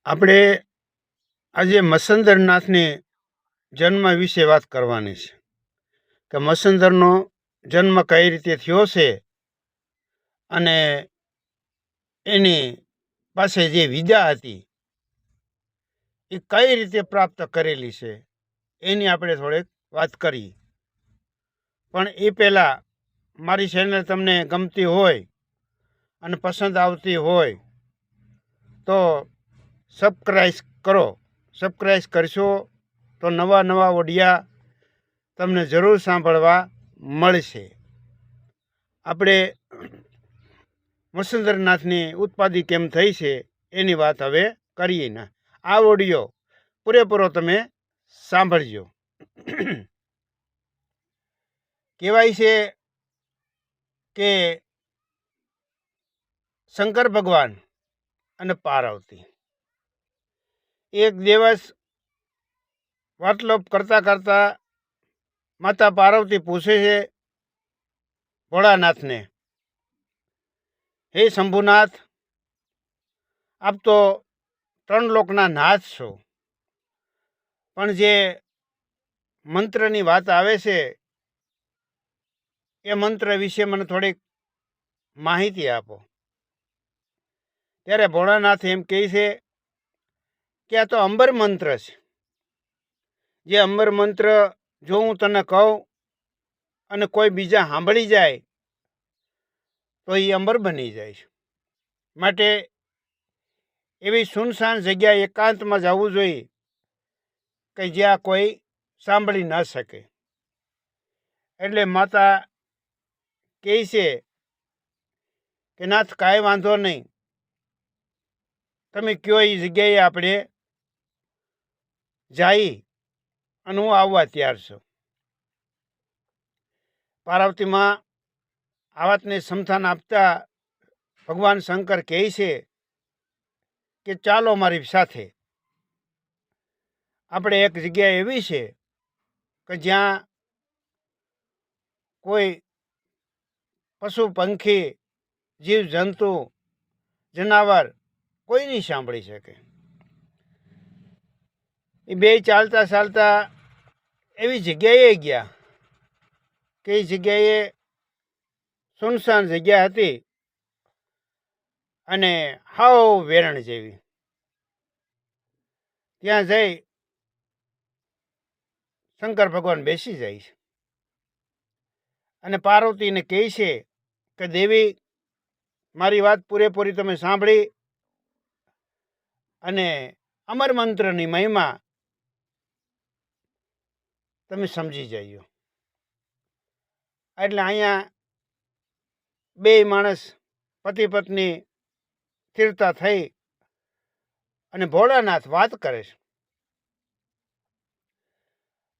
આપણે આજે મસંદરનાથની જન્મ વિશે વાત કરવાની છે કે મસંદરનો જન્મ કઈ રીતે થયો છે અને એની પાસે જે વિદ્યા હતી એ કઈ રીતે પ્રાપ્ત કરેલી છે એની આપણે થોડીક વાત કરીએ. પણ એ પહેલાં મારી ચેનલ તમને ગમતી હોય અને પસંદ આવતી હોય તો સબસ્ક્રાઈબ કરો. સબસ્ક્રાઈબ કરશો તો નવા નવા ઓડિયા તમને જરૂર સાંભળવા મળશે. આપણે મસંદરનાથની ઉત્પાદી કેમ થઈ છે એની વાત હવે કરીએ ને. આ ઓડિયો પૂરેપૂરો તમે સાંભળજો. કહેવાય છે કે શંકર ભગવાન અને પાર્વતી એક દિવસ વાર્તાલાપ કરતા કરતા માતા પાર્વતી પૂછે છે ભોળાનાથને, હે શંભુનાથ, આપ તો 3 લોકના નાથ છો, પણ જે મંત્રની વાત આવે છે એ મંત્ર વિશે મને થોડીક માહિતી આપો. ત્યારે ભોળાનાથ એમ કહે છે કે આ તો અંબર મંત્ર છે. જે અંબર મંત્ર જો હું તને કહું અને કોઈ બીજા સાંભળી જાય તો એ અંબર બની જાય છે. માટે એવી સુનસાન જગ્યાએ એકાંતમાં જવું જોઈએ કે જ્યાં કોઈ સાંભળી ન શકે. એટલે માતા કહે છે કે નાથ, કાંઈ વાંધો નહીં, તમે કયો એ જગ્યાએ આપણે જઈ અને હું આવવા તૈયાર છું. પાર્વતીમાં આ વાતને સમથાન આપતા ભગવાન શંકર કહે છે કે ચાલો મારી સાથે. આપણે એક જગ્યા એવી છે કે જ્યાં કોઈ પશુ પંખી જીવ જંતુ જનાવર કોઈ નહીં સાંભળી શકે. એ બે ચાલતા ચાલતા એવી જગ્યાએ ગયા કે એ જગ્યાએ સુનસાન જગ્યા હતી અને હાવ વેરણ જેવી. ત્યાં જઈ શંકર ભગવાન બેસી જાય છે અને પાર્વતીને કહે છે કે દેવી, મારી વાત પૂરેપૂરી તમે સાંભળી અને અમર મંત્રની મહિમા તમે સમજી જજો. એટલે અહીંયા બે માણસ પતિ પત્ની સ્થિરતા થઈ અને ભોળાનાથ વાત કરે છે.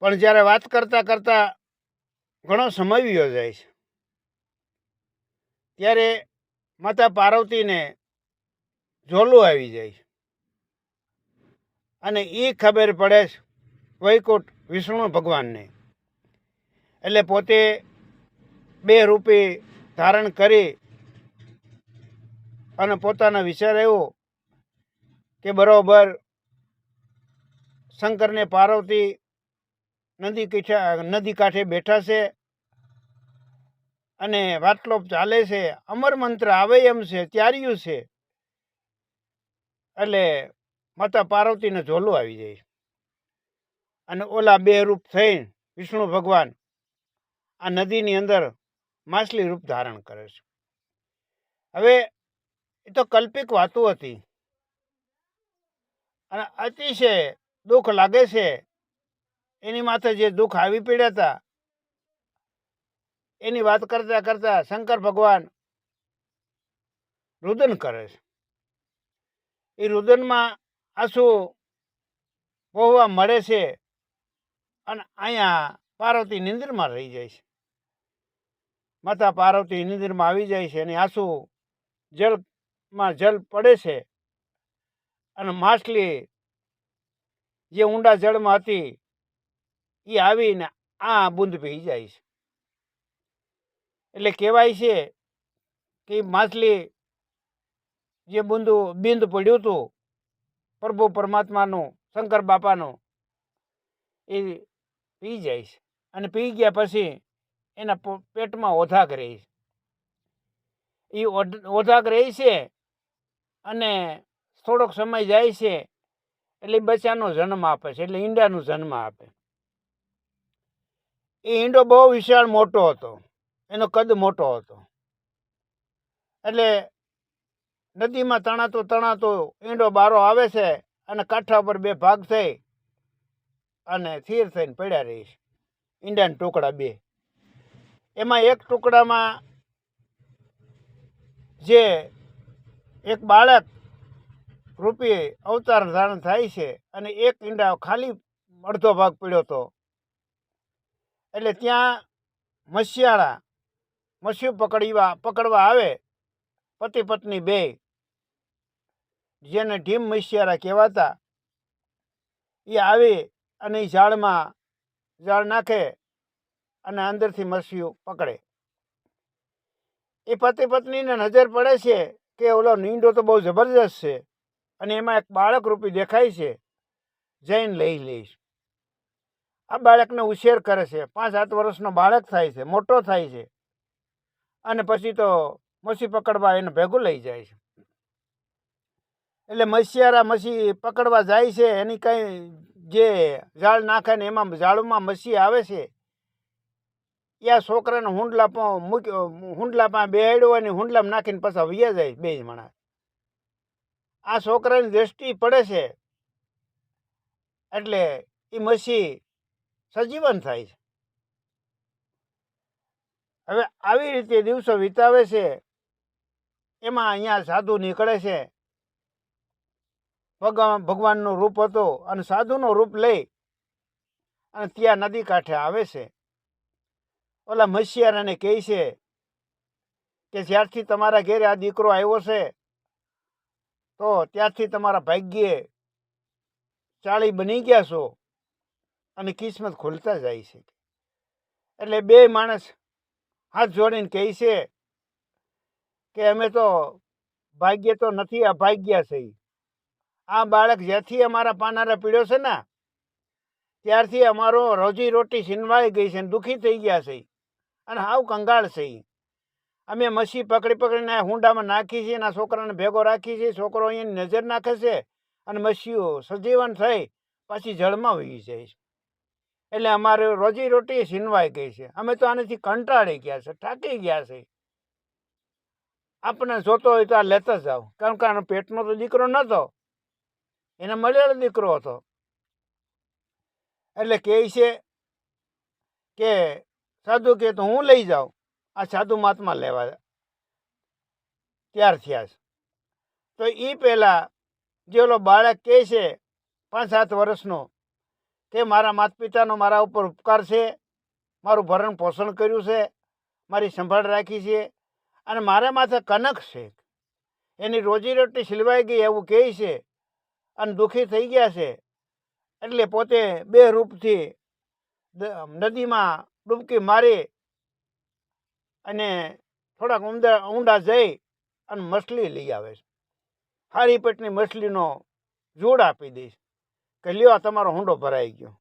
પણ જ્યારે વાત કરતા કરતા ઘણો સમય વયો જાય છે ત્યારે માતા પાર્વતીને ઝોલું આવી જાય છે અને એ ખબર પડે છે વૈકુંઠ વિષ્ણુ ભગવાનને. એટલે પોતે 2 રૂપી ધારણ કરી અને પોતાના વિચાર એવો કે બરોબર શંકરને પાર્વતી નદી કાંઠે બેઠા છે અને વાતલોપ ચાલે છે, અમર મંત્ર આવે એમ છે, ત્યાર્યું છે. એટલે માતા પાર્વતીને ઝોલું આવી જાય અને ઓલા 2 રૂપ થઈ વિષ્ણુ ભગવાન આ નદીની અંદર માછલી રૂપ ધારણ કરે છે. હવે એ તો કલ્પિક વાતો હતી અને અતિશય દુઃખ લાગે છે. એની માથે જે દુઃખ આવી પડ્યા હતા એની વાત કરતા કરતા શંકર ભગવાન રુદન કરે છે. એ રુદનમાં આંસુ વહોવા મળે છે અને અહીંયા પાર્વતી નિંદ્રમાં રહી જાય છે. માતા પાર્વતી નિંદ્રમાં આવી જાય છે અને આંસુ જળમાં જળ પડે છે અને માછલી જે ઊંડા જળમાં હતી એ આવીને આ બૂંદ પી જાય છે. એટલે કહેવાય છે કે માછલી જે બિંદ પડ્યું હતું પ્રભુ પરમાત્માનું, શંકર બાપાનું એ પી જાય છે. અને પી ગયા પછી એના પેટમાં ઓધાક રહે છે. એ ઓધાક રહે છે અને થોડોક સમય જાય છે એટલે બચ્ચાનો જન્મ આપે છે, એટલે ઈંડાનો જન્મ આપે. એ ઈંડો બહુ વિશાળ મોટો હતો, એનો કદ મોટો હતો. એટલે નદીમાં તણાતો તણાતો ઈંડો બારો આવે છે અને કાંઠા પર બે ભાગ થઈ અને સ્થિર થઈને પડ્યા રહે છે, ઈંડાના ટુકડા બે. એમાં એક ટુકડામાં જે એક બાળક રૂપી અવતાર ધારણ થાય છે અને એક ઈંડા ખાલી અડધો ભાગ પડ્યો હતો. એટલે ત્યાં મસીહાળા મસીહ પકડવા આવે, પતિ પત્ની બે, જેને ઢીમ મસીહારા કહેવાતા. એ આવી અને એ ઝાડ નાખે અને અંદરથી મસીહ પકડે. એ પતિ પત્નીને નજર પડે છે કે ઓલો ઈંડો તો બહુ જબરજસ્ત છે અને એમાં એક બાળક રૂપી દેખાય છે, જઈને લઈ લઈશ. આ બાળકને ઉછેર કરે છે, 5-7 વર્ષનો બાળક થાય છે, મોટો થાય છે અને પછી તો મસી પકડવા એને ભેગું લઈ જાય છે. એટલે મસીહારા મસી પકડવા જાય છે, એની કંઈ જે ઝાડ નાખે ને એમાં ઝાડમાં મસી આવે છે. યા છોકરાને હુંડલા પાસે બેહાડ્યો હોય ને હુંડલામાં નાખીને પાછા વૈયા જાય બે માણસ. આ છોકરાની દ્રષ્ટિ પડે છે એટલે એ મસી સજીવન થાય છે. હવે આવી રીતે દિવસો વિતાવે છે. એમાં અહીંયા સાધુ નીકળે છે. ભગવાનનું રૂપ હતું અને સાધુનું રૂપ લઈ અને ત્યાં નદી કાંઠે આવે છે. ઓલા મસીહારાને કહે છે કે જ્યારથી તમારા ઘેરે આ દીકરો આવ્યો છે તો ત્યારથી તમારા ભાગ્યે ચાળી બની ગયા છો અને કિસ્મત ખુલતા જાય છે. એટલે બે માણસ હાથ જોડીને કહે છે કે અમે તો ભાગ્ય તો નથી, અભાગ્યા છે. આ બાળક જ્યાંથી અમારા પાનારા પીડ્યો છે ને ત્યારથી અમારો રોજી રોટી છીનવાઈ ગઈ છે, દુઃખી થઈ ગયા છે અને હાવ કંગાળ છે. અમે મસી પકડીને હુંડામાં નાખી છે, એના છોકરાને ભેગો રાખી છે. છોકરો અહીંયાની નજર નાખે છે અને મસીઓ સજીવન થઈ પાછી જળમાં વહી જાય છે. એટલે અમારે રોજી રોટી છીનવાઈ ગઈ છે. અમે તો આનાથી કંટાળી ગયા છે, થાકી ગયા છે. આપણે જોતો હોય તો આ લેતા જાઓ, કારણ કે આનો પેટનો તો દીકરો નહોતો, એને મળેલો દીકરો હતો. એટલે કહે છે કે સાધુ કે તો હું લઈ જાઉં. આ સાધુ મહાત્મા લેવા તૈયાર થયા છે. તો એ પહેલાં જે ઓલો બાળક કહે છે 5-7 વર્ષનો કે મારા માતા પિતાનો મારા ઉપર ઉપકાર છે, મારું ભરણ પોષણ કર્યું છે, મારી સંભાળ રાખી છે અને મારા માથે કનક છે, એની રોજીરોટી સિલવાઈ ગઈ એવું કહે છે અને દુઃખી થઈ ગયા છે. એટલે પોતે બે રૂપથી નદીમાં ડૂબકી મારી અને થોડાક ઊંડા જઈ અને મછલી લઈ આવે છે. હારી પેટની મછલીનો જોડ આપી દઈશ કે લ્યો તમારો હુંડો ભરાઈ ગયો,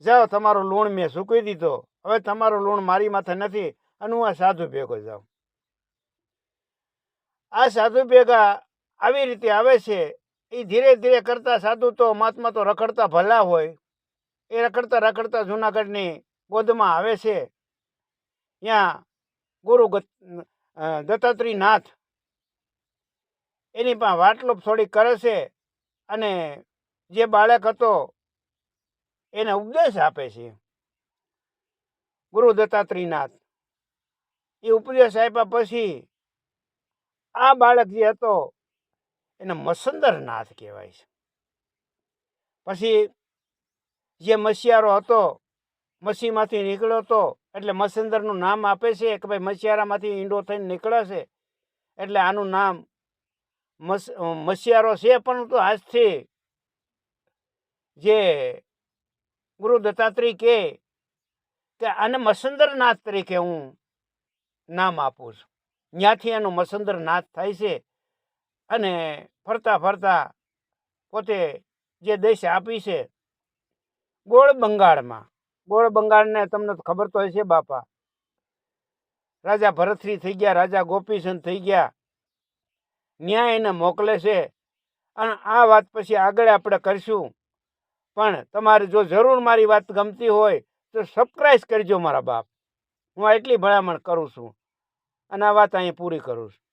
જાઓ તમારો લૂણ મેં સૂકવી દીધો, હવે તમારો લૂણ મારી માથે નથી અને હું આ સાધુ ભેગો જાઉં. આ સાધુ ભેગા આવી રીતે આવે છે. એ ધીરે ધીરે કરતા સાધુ તો મહાત્મા તો રખડતા ભલા હોય, એ રખડતા જુનાગઢની ગોદમાં આવે છે. ત્યાં ગુરુ દત્તાત્રેય નાથ એની પણ વાટલોપ થોડી કરે છે અને જે બાળક હતો એને ઉપદેશ આપે છે. ગુરુ દત્તાત્રેય નાથ એ ઉપદેશ આપ્યા પછી આ બાળક જે હતો એને મસંદર નાથ કહેવાય છે. પછી જે મસીહારો હતો, મસીમાંથી નીકળ્યો હતો એટલે મસંદરનું નામ આપે છે કે ભાઈ મસીહારામાંથી ઈંડો થઈને નીકળે છે એટલે આનું નામ મસીહારો છે. પણ તો આજથી જે ગુરુ દત્તાત્રેય કે આને મસંદરનાથ તરીકે હું નામ આપું છું. ત્યાંથી એનું મસંદરનાથ થાય છે અને ફરતા ફરતા પોતે જે દેશ આપી છે ગોળ બંગાળમાં. ગોળ બંગાળને તમને તો ખબર તો હશે બાપા. રાજા ભરતશ્રી થઈ ગયા, રાજા ગોપીચંદ થઈ ગયા, ન્યાય એને મોકલે છે. અને આ વાત પછી આગળ આપણે કરીશું. પણ તમારે જો જરૂર મારી વાત ગમતી હોય તો સબસ્ક્રાઇબ કરજો મારા બાપ. હું એટલી ભલામણ કરું છું અને આ વાત અહીં પૂરી કરું છું.